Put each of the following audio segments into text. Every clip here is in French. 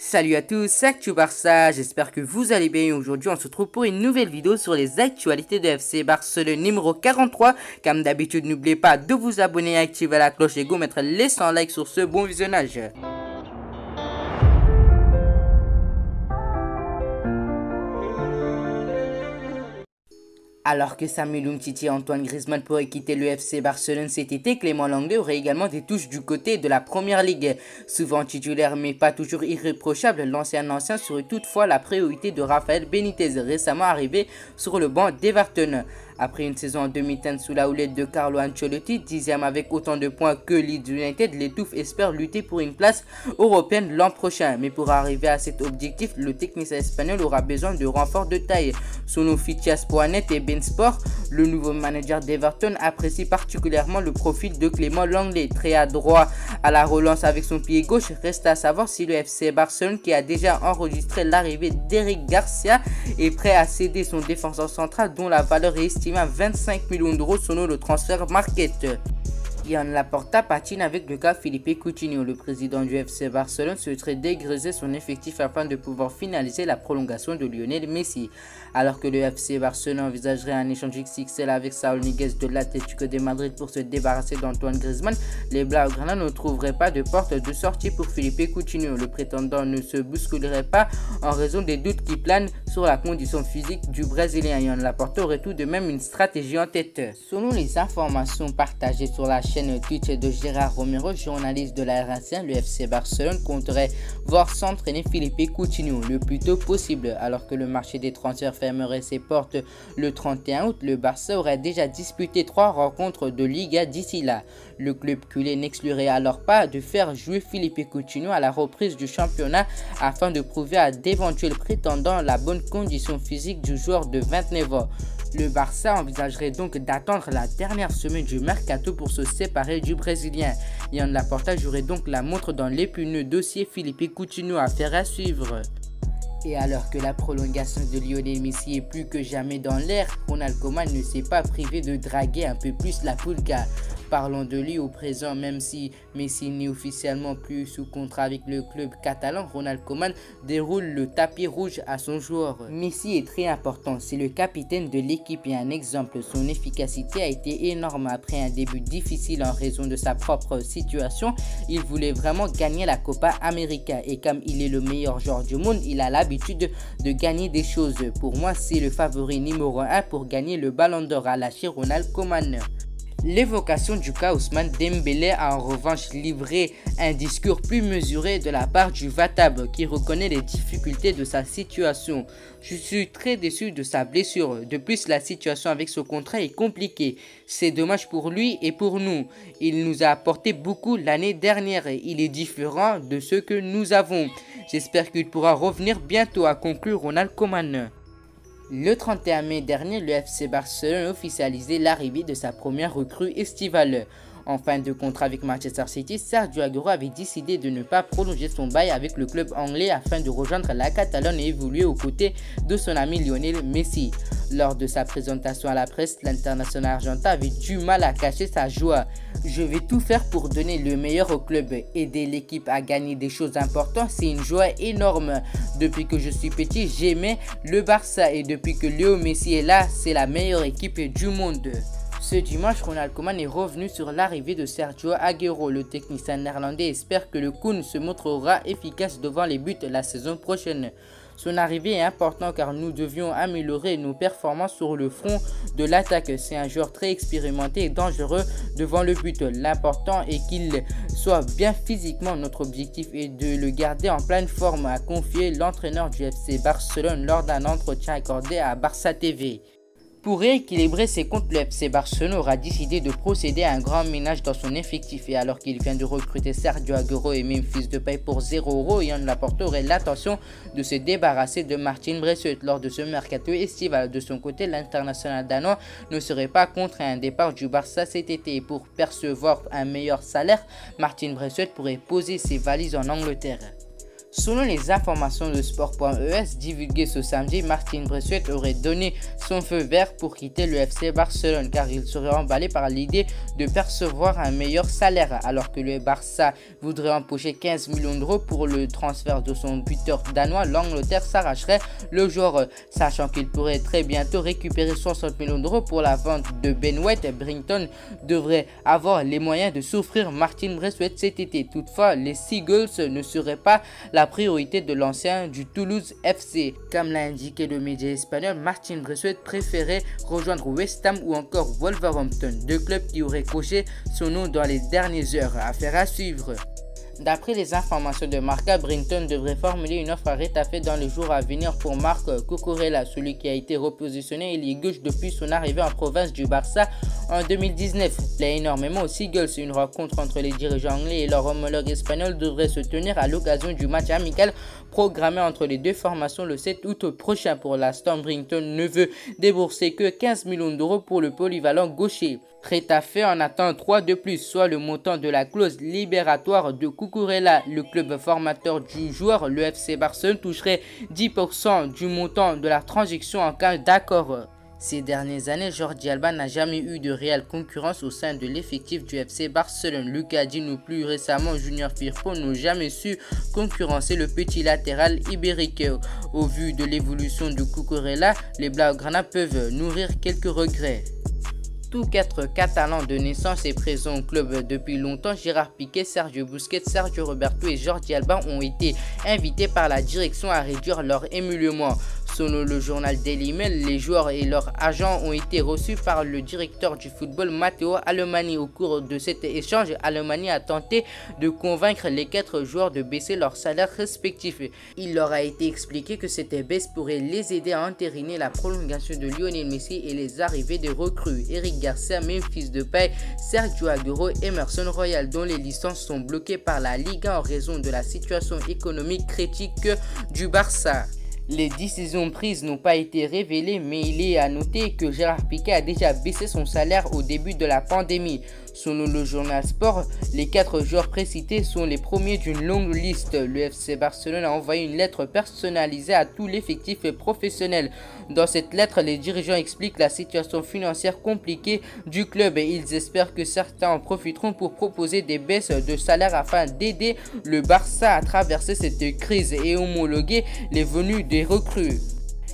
Salut à tous, c'est Actu Barça, j'espère que vous allez bien. Aujourd'hui on se retrouve pour une nouvelle vidéo sur les actualités de FC Barcelone numéro 43. Comme d'habitude, n'oubliez pas de vous abonner, activer la cloche et go mettre les 100 likes sur ce bon visionnage. Alors que Samuel Umtiti et Antoine Griezmann pourraient quitter le FC Barcelone cet été, Clément Lenglet aurait également des touches du côté de la Première Ligue. Souvent titulaire mais pas toujours irréprochable, l'ancien serait toutefois la priorité de Rafael Benitez, récemment arrivé sur le banc d'Everton. Après une saison en demi-teinte sous la houlette de Carlo Ancelotti, 10e avec autant de points que Leeds United, les Touffes espèrent lutter pour une place européenne l'an prochain. Mais pour arriver à cet objectif, le technicien espagnol aura besoin de renforts de taille. Selon Fichias.net et Bensport, le nouveau manager d'Everton apprécie particulièrement le profil de Clément Lenglet, très adroit à la relance avec son pied gauche. Reste à savoir si le FC Barcelone, qui a déjà enregistré l'arrivée d'Eric Garcia, est prêt à céder son défenseur central dont la valeur est estimée à 25 millions d'euros selon le transfert market. Ian Laporta patine avec le cas Felipe Coutinho. Le président du FC Barcelone souhaiterait dégraisser son effectif afin de pouvoir finaliser la prolongation de Lionel Messi. Alors que le FC Barcelone envisagerait un échange XXL avec Saúl Ñíguez de l'Atlético de Madrid pour se débarrasser d'Antoine Griezmann, les Blaugrana ne trouveraient pas de porte de sortie pour Felipe Coutinho. Le prétendant ne se bousculerait pas en raison des doutes qui planent sur la condition physique du Brésilien. Ian Laporta aurait tout de même une stratégie en tête. Selon les informations partagées sur la chaîne Twitch de Gérard Romero, journaliste de la RAC1, le FC Barcelone compterait voir s'entraîner Felipe Coutinho le plus tôt possible. Alors que le marché des transferts fermerait ses portes le 31 août, le Barça aurait déjà disputé 3 rencontres de Liga d'ici là. Le club culé n'exclurait alors pas de faire jouer Felipe Coutinho à la reprise du championnat afin de prouver à d'éventuels prétendants la bonne condition physique du joueur de 29 ans. Le Barça envisagerait donc d'attendre la dernière semaine du mercato pour se séparer du Brésilien. Ian Laporta jouerait donc la montre dans l'épineux dossier Felipe Coutinho, à faire à suivre. Et alors que la prolongation de Lionel Messi est plus que jamais dans l'air, Ronald Koeman ne s'est pas privé de draguer un peu plus la Pulga. Parlons de lui au présent, même si Messi n'est officiellement plus sous contrat avec le club catalan, Ronald Koeman déroule le tapis rouge à son joueur. Messi est très important, c'est le capitaine de l'équipe et un exemple. Son efficacité a été énorme après un début difficile en raison de sa propre situation. Il voulait vraiment gagner la Copa América et comme il est le meilleur joueur du monde, il a l'habitude de gagner des choses. Pour moi, c'est le favori numéro 1 pour gagner le Ballon d'Or, a lâché Ronald Koeman. L'évocation du cas Ousmane Dembélé a en revanche livré un discours plus mesuré de la part du Vatab qui reconnaît les difficultés de sa situation. Je suis très déçu de sa blessure. De plus, la situation avec ce contrat est compliquée. C'est dommage pour lui et pour nous. Il nous a apporté beaucoup l'année dernière et il est différent de ce que nous avons. J'espère qu'il pourra revenir bientôt, a conclu Ronald Koeman. Le 31 mai dernier, le FC Barcelone a officialisé l'arrivée de sa première recrue estivale. En fin de contrat avec Manchester City, Sergio Aguero avait décidé de ne pas prolonger son bail avec le club anglais afin de rejoindre la Catalogne et évoluer aux côtés de son ami Lionel Messi. Lors de sa présentation à la presse, l'international argentin avait du mal à cacher sa joie. « Je vais tout faire pour donner le meilleur au club. Aider l'équipe à gagner des choses importantes, c'est une joie énorme. Depuis que je suis petit, j'aimais le Barça et depuis que Léo Messi est là, c'est la meilleure équipe du monde. » Ce dimanche, Ronald Koeman est revenu sur l'arrivée de Sergio Aguero. Le technicien néerlandais espère que le Kun se montrera efficace devant les buts la saison prochaine. Son arrivée est importante car nous devions améliorer nos performances sur le front de l'attaque. C'est un joueur très expérimenté et dangereux devant le but. L'important est qu'il soit bien physiquement. Notre objectif est de le garder en pleine forme, a confié l'entraîneur du FC Barcelone lors d'un entretien accordé à Barça TV. Pour rééquilibrer ses comptes, le FC Barcelone aura décidé de procéder à un grand ménage dans son effectif et alors qu'il vient de recruter Sergio Aguero et Memphis Depay pour 0 €, Ian Laporta aurait l'intention de se débarrasser de Martin Braithwaite lors de ce mercato estival. De son côté, l'international danois ne serait pas contre un départ du Barça cet été. Pour percevoir un meilleur salaire, Martin Braithwaite pourrait poser ses valises en Angleterre. Selon les informations de Sport.es divulguées ce samedi, Martin Braithwaite aurait donné son feu vert pour quitter le FC Barcelone car il serait emballé par l'idée de percevoir un meilleur salaire alors que le Barça voudrait empocher 15 millions d'euros pour le transfert de son buteur danois. L'Angleterre s'arracherait le joueur, sachant qu'il pourrait très bientôt récupérer 60 millions d'euros pour la vente de Ben White. Brighton devrait avoir les moyens de s'offrir Martin Braithwaite cet été. Toutefois, les Seagulls ne seraient pas la priorité de l'ancien du Toulouse FC. Comme l'a indiqué le média espagnol, Martin Braithwaite préférait rejoindre West Ham ou encore Wolverhampton, deux clubs qui auraient coché son nom dans les dernières heures. Affaire à suivre. D'après les informations de Marca, Brighton devrait formuler une offre à Retafe dans les jours à venir pour Marc Cucurella, celui qui a été repositionné ailier gauche depuis son arrivée en province du Barça en 2019. Plaît énormément aux Seagulls. Une rencontre entre les dirigeants anglais et leur homologue espagnol devrait se tenir à l'occasion du match amical programmé entre les deux formations le 7 août prochain. Pour l'instant, Brighton ne veut débourser que 15 millions d'euros pour le polyvalent gaucher. Retafe en attend 3 de plus, soit le montant de la clause libératoire de Cucurella. Le club formateur du joueur, le FC Barcelone, toucherait 10% du montant de la transaction en cas d'accord. Ces dernières années, Jordi Alba n'a jamais eu de réelle concurrence au sein de l'effectif du FC Barcelone. Lucas Digne ou plus récemment Junior Firpo n'ont jamais su concurrencer le petit latéral ibérique. Au vu de l'évolution de Cucurella, les Blaugrana peuvent nourrir quelques regrets. Tous 4 Catalans de naissance et présents au club depuis longtemps, Gérard Piqué, Sergio Busquets, Sergio Roberto et Jordi Alba ont été invités par la direction à réduire leur émolument. Selon le journal Daily Mail, les joueurs et leurs agents ont été reçus par le directeur du football Matteo Alemany. Au cours de cet échange, Alemany a tenté de convaincre les 4 joueurs de baisser leurs salaires respectifs. Il leur a été expliqué que cette baisse pourrait les aider à entériner la prolongation de Lionel Messi et les arrivées des recrues Eric Garcia, Memphis Depay, Sergio Aguero, Emerson Royal, dont les licences sont bloquées par la Liga en raison de la situation économique critique du Barça. Les décisions prises n'ont pas été révélées, mais il est à noter que Gérard Piqué a déjà baissé son salaire au début de la pandémie. Selon le journal Sport, les 4 joueurs précités sont les premiers d'une longue liste. Le FC Barcelone a envoyé une lettre personnalisée à tout l'effectif professionnel. Dans cette lettre, les dirigeants expliquent la situation financière compliquée du club et ils espèrent que certains en profiteront pour proposer des baisses de salaire afin d'aider le Barça à traverser cette crise et homologuer les venues des recrues.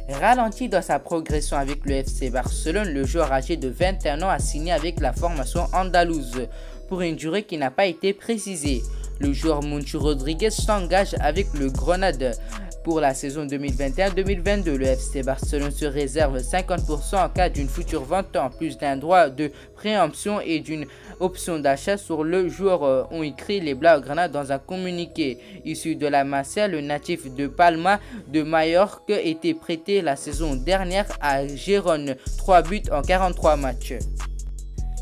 Ralenti dans sa progression avec le FC Barcelone, le joueur âgé de 21 ans a signé avec la formation andalouse pour une durée qui n'a pas été précisée. Le joueur Monchi Rodriguez s'engage avec le Grenade pour la saison 2021-2022. Le FC Barcelone se réserve 50% en cas d'une future vente, en plus d'un droit de préemption et d'une option d'achat sur le joueur, ont écrit les Blaugrana dans un communiqué. Issu de la Masia, le natif de Palma de Majorque était prêté la saison dernière à Gérone, 3 buts en 43 matchs.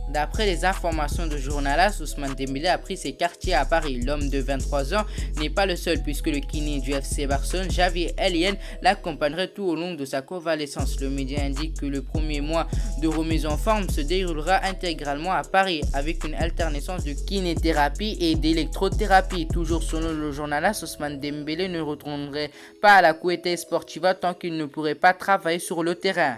D'après les informations de Journalas, Ousmane Dembélé a pris ses quartiers à Paris. L'homme de 23 ans n'est pas le seul puisque le kiné du FC Barcelone, Javi Elien, l'accompagnerait tout au long de sa convalescence. Le média indique que le premier mois de remise en forme se déroulera intégralement à Paris avec une alternance de kinéthérapie et d'électrothérapie. Toujours selon le Journalas, Ousmane Dembélé ne retournerait pas à la Cueta Sportiva tant qu'il ne pourrait pas travailler sur le terrain.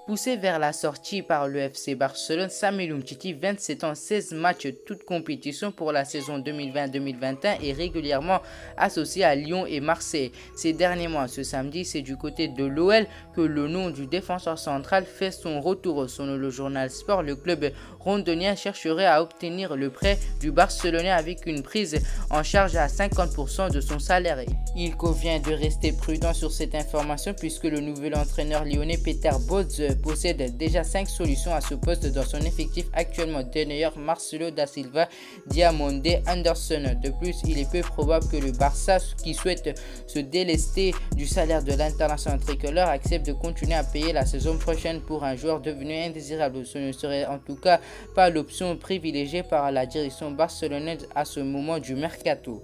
Poussé vers la sortie par le FC Barcelone, Samuel Umtiti, 27 ans, 16 matchs, toutes compétitions pour la saison 2020-2021 est régulièrement associé à Lyon et Marseille. Ces derniers mois, ce samedi, c'est du côté de l'OL que le nom du défenseur central fait son retour. Selon le journal Sport, le club rondonien chercherait à obtenir le prêt du Barcelonais avec une prise en charge à 50% de son salaire. Il convient de rester prudent sur cette information puisque le nouvel entraîneur lyonnais Peter Bosz possède déjà 5 solutions à ce poste dans son effectif actuellement. Denayer, Marcelo da Silva, Diamonde, Anderson. De plus, il est peu probable que le Barça, qui souhaite se délester du salaire de l'international tricolore, accepte de continuer à payer la saison prochaine pour un joueur devenu indésirable. Ce ne serait en tout cas pas l'option privilégiée par la direction barcelonaise à ce moment du mercato.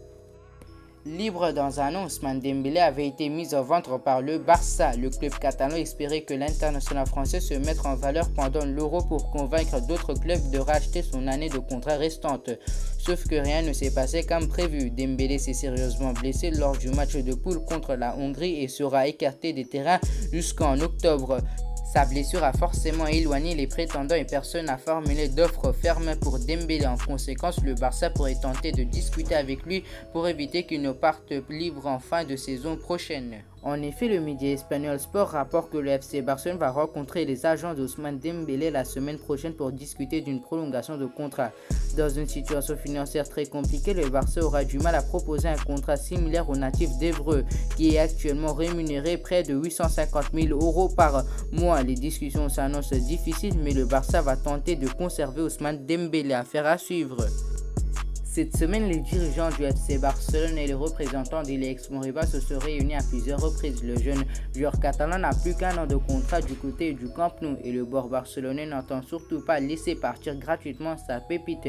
Libre dans un an, Ousmane Dembélé avait été mis en vente par le Barça. Le club catalan espérait que l'international français se mette en valeur pendant l'Euro pour convaincre d'autres clubs de racheter son année de contrat restante. sauf que rien ne s'est passé comme prévu. Dembélé s'est sérieusement blessé lors du match de poule contre la Hongrie et sera écarté des terrains jusqu'en octobre. Sa blessure a forcément éloigné les prétendants et personne n'a formulé d'offre ferme pour Dembélé. En conséquence, le Barça pourrait tenter de discuter avec lui pour éviter qu'il ne parte libre en fin de saison prochaine. En effet, le média espagnol Sport rapporte que le FC Barcelone va rencontrer les agents d'Ousmane Dembélé la semaine prochaine pour discuter d'une prolongation de contrat. Dans une situation financière très compliquée, le Barça aura du mal à proposer un contrat similaire au natif d'Évreux, qui est actuellement rémunéré près de 850 000 € par mois. Les discussions s'annoncent difficiles, mais le Barça va tenter de conserver Ousmane Dembélé. Affaire à suivre. Cette semaine, les dirigeants du FC Barcelone et les représentants de l'Aix Moriba se sont réunis à plusieurs reprises. Le jeune joueur catalan n'a plus qu'un an de contrat du côté du Camp Nou et le bord barcelonais n'entend surtout pas laisser partir gratuitement sa pépite.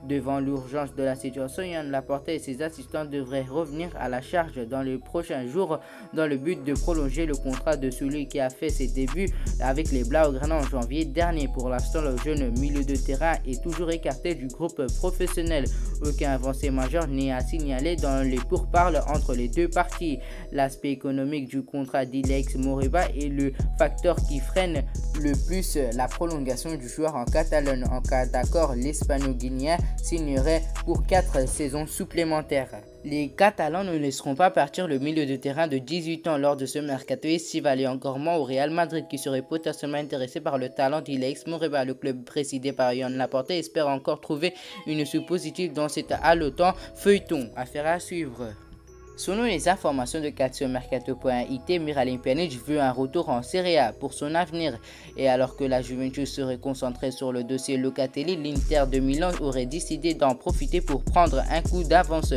Devant l'urgence de la situation, Joan Laporta et ses assistants devraient revenir à la charge dans les prochains jours dans le but de prolonger le contrat de celui qui a fait ses débuts avec les Blaugrana en janvier dernier. Pour l'instant, le jeune milieu de terrain est toujours écarté du groupe professionnel. Aucun avancée majeure n'est à signaler dans les pourparlers entre les deux parties. L'aspect économique du contrat d'Ilex Moriba est le facteur qui freine le plus la prolongation du joueur en Catalogne. En cas d'accord, l'Hispano-Guinéen signerait pour 4 saisons supplémentaires. Les Catalans ne laisseront pas partir le milieu de terrain de 18 ans lors de ce mercato estival et encore moins au Real Madrid qui serait potentiellement intéressé par le talent d'Ilex Moriba. Le club présidé par Joan Laporta espère encore trouver une issue positive dans cet haletant feuilleton. Affaire à suivre. Selon les informations de calciomercato.it, Miralem Pjanic veut un retour en Serie A pour son avenir. Et alors que la Juventus serait concentrée sur le dossier Locatelli, l'Inter de Milan aurait décidé d'en profiter pour prendre un coup d'avance.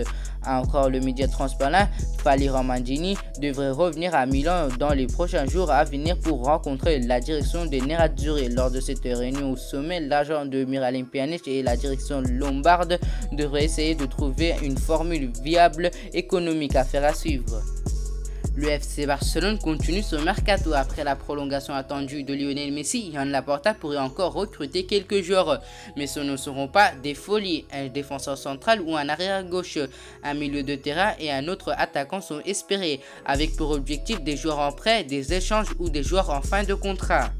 Encore le média transparent, Valerio Maldini devrait revenir à Milan dans les prochains jours à venir pour rencontrer la direction des Nerazzurri. Lors de cette réunion au sommet, l'agent de Miralem Pjanic et la direction lombarde devraient essayer de trouver une formule viable économique. Affaire à suivre. Le FC Barcelone continue son mercato. Après la prolongation attendue de Lionel Messi, Joan Laporta pourrait encore recruter quelques joueurs. Mais ce ne seront pas des folies. Un défenseur central ou un arrière gauche, un milieu de terrain et un autre attaquant sont espérés, avec pour objectif des joueurs en prêt, des échanges ou des joueurs en fin de contrat.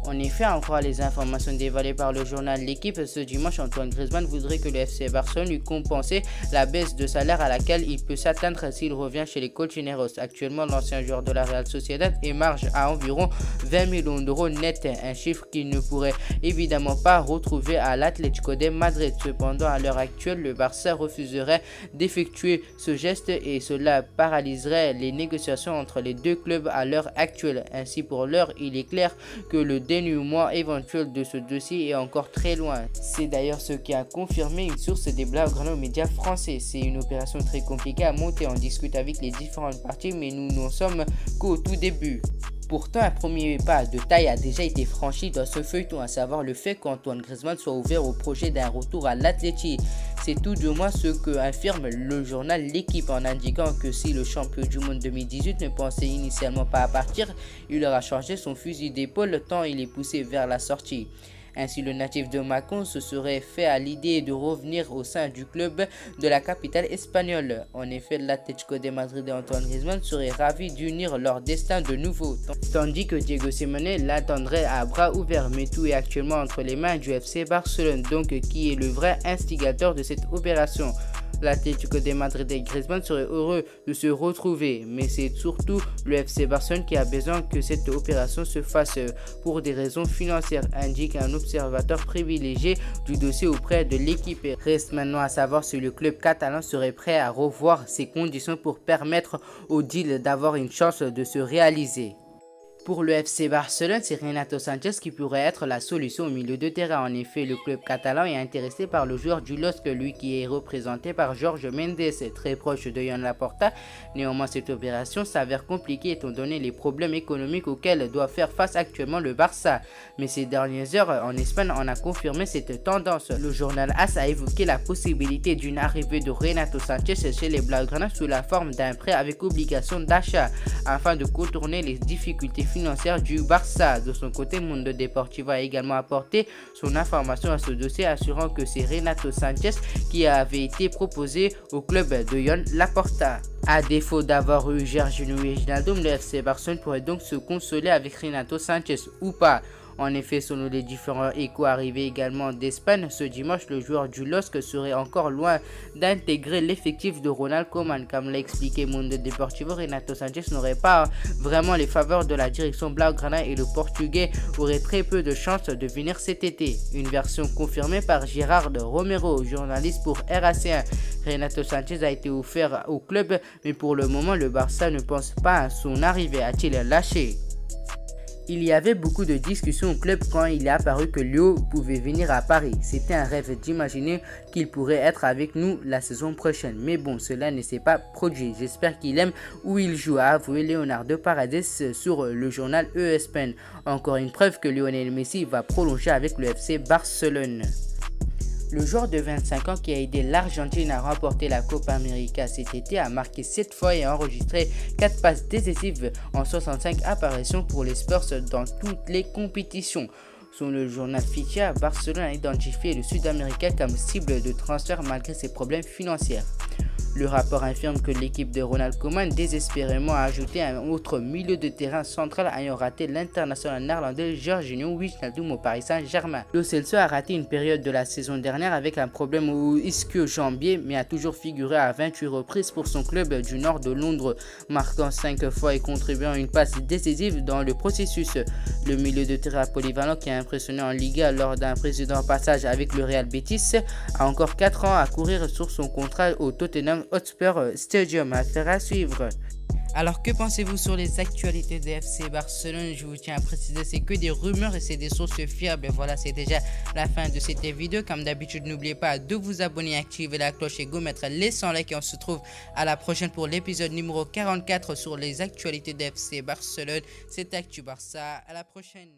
En effet, encore les informations dévoilées par le journal L'Équipe, ce dimanche, Antoine Griezmann voudrait que le FC Barcelone lui compense la baisse de salaire à laquelle il peut s'atteindre s'il revient chez les Colchoneros. Actuellement, l'ancien joueur de la Real Sociedad émarge à environ 20 millions d'euros net, un chiffre qu'il ne pourrait évidemment pas retrouver à l'Atlético de Madrid. Cependant, à l'heure actuelle, le Barça refuserait d'effectuer ce geste et cela paralyserait les négociations entre les deux clubs à l'heure actuelle. Ainsi, pour l'heure, il est clair que le dénouement éventuel de ce dossier est encore très loin. C'est d'ailleurs ce qui a confirmé une source des Blaugrana aux médias français. C'est une opération très compliquée à monter, on discute avec les différentes parties mais nous n'en sommes qu'au tout début. Pourtant, un premier pas de taille a déjà été franchi dans ce feuilleton, à savoir le fait qu'Antoine Griezmann soit ouvert au projet d'un retour à l'Atleti. C'est tout du moins ce que affirme le journal L'Équipe en indiquant que si le champion du monde 2018 ne pensait initialement pas à partir, il aura changé son fusil d'épaule tant il est poussé vers la sortie. Ainsi, le natif de Macon se serait fait à l'idée de revenir au sein du club de la capitale espagnole. En effet, l'Atlético de Madrid et Antoine Griezmann seraient ravis d'unir leur destin de nouveau, tandis que Diego Simeone l'attendrait à bras ouverts. Mais tout est actuellement entre les mains du FC Barcelone, donc qui est le vrai instigateur de cette opération. L'Atlético de Madrid et Griezmann seraient heureux de se retrouver, mais c'est surtout le FC Barcelone qui a besoin que cette opération se fasse pour des raisons financières, indique un observateur privilégié du dossier auprès de l'équipe. Reste maintenant à savoir si le club catalan serait prêt à revoir ses conditions pour permettre au deal d'avoir une chance de se réaliser. Pour le FC Barcelone, c'est Renato Sanchez qui pourrait être la solution au milieu de terrain. En effet, le club catalan est intéressé par le joueur du LOSC, lui qui est représenté par Jorge Mendes, très proche de Joan Laporta. Néanmoins, cette opération s'avère compliquée étant donné les problèmes économiques auxquels doit faire face actuellement le Barça. Mais ces dernières heures, en Espagne, on a confirmé cette tendance. Le journal AS a évoqué la possibilité d'une arrivée de Renato Sanchez chez les Blaugrana sous la forme d'un prêt avec obligation d'achat, afin de contourner les difficultés financières du Barça. De son côté, Mundo Deportivo a également apporté son information à ce dossier, assurant que c'est Renato Sanchez qui avait été proposé au club de Joan Laporta. À défaut d'avoir eu Gersino Wijnaldum, le FC Barcelone pourrait donc se consoler avec Renato Sanchez ou pas. En effet, selon les différents échos arrivés également d'Espagne, ce dimanche, le joueur du LOSC serait encore loin d'intégrer l'effectif de Ronald Koeman. Comme l'a expliqué Mundo Deportivo, Renato Sanchez n'aurait pas vraiment les faveurs de la direction blaugrana et le Portugais aurait très peu de chances de venir cet été. Une version confirmée par Gérard Romero, journaliste pour RAC1. Renato Sanchez a été offert au club, mais pour le moment, le Barça ne pense pas à son arrivée, a-t-il lâché. Il y avait beaucoup de discussions au club quand il est apparu que Léo pouvait venir à Paris. C'était un rêve d'imaginer qu'il pourrait être avec nous la saison prochaine. Mais bon, cela ne s'est pas produit. J'espère qu'il aime où il joue, a avoué Leonardo Paredes sur le journal ESPN. Encore une preuve que Lionel Messi va prolonger avec le FC Barcelone. Le joueur de 25 ans qui a aidé l'Argentine à remporter la Copa América cet été a marqué 7 fois et enregistré 4 passes décisives en 65 apparitions pour les Spurs dans toutes les compétitions. Selon le journal Ficha, Barcelone a identifié le Sud-Américain comme cible de transfert malgré ses problèmes financiers. Le rapport affirme que l'équipe de Ronald Koeman désespérément a ajouté un autre milieu de terrain central ayant raté l'international néerlandais Gersino Wijnaldum au Paris Saint-Germain. Lo Celso a raté une période de la saison dernière avec un problème au ischio-jambier mais a toujours figuré à 28 reprises pour son club du nord de Londres, marquant 5 fois et contribuant à une passe décisive dans le processus. Le milieu de terrain polyvalent qui a impressionné en Liga lors d'un précédent passage avec le Real Betis a encore 4 ans à courir sur son contrat au Tottenham Hotspur Stadium. Affaire à suivre. Alors que pensez-vous sur les actualités de FC Barcelone? Je vous tiens à préciser, c'est que des rumeurs et c'est des sources fiables. Voilà, c'est déjà la fin de cette vidéo. Comme d'habitude, n'oubliez pas de vous abonner, activer la cloche et go mettre les 100 likes. Et on se retrouve à la prochaine pour l'épisode numéro 44 sur les actualités de FC Barcelone. C'était Actu Barça. À la prochaine.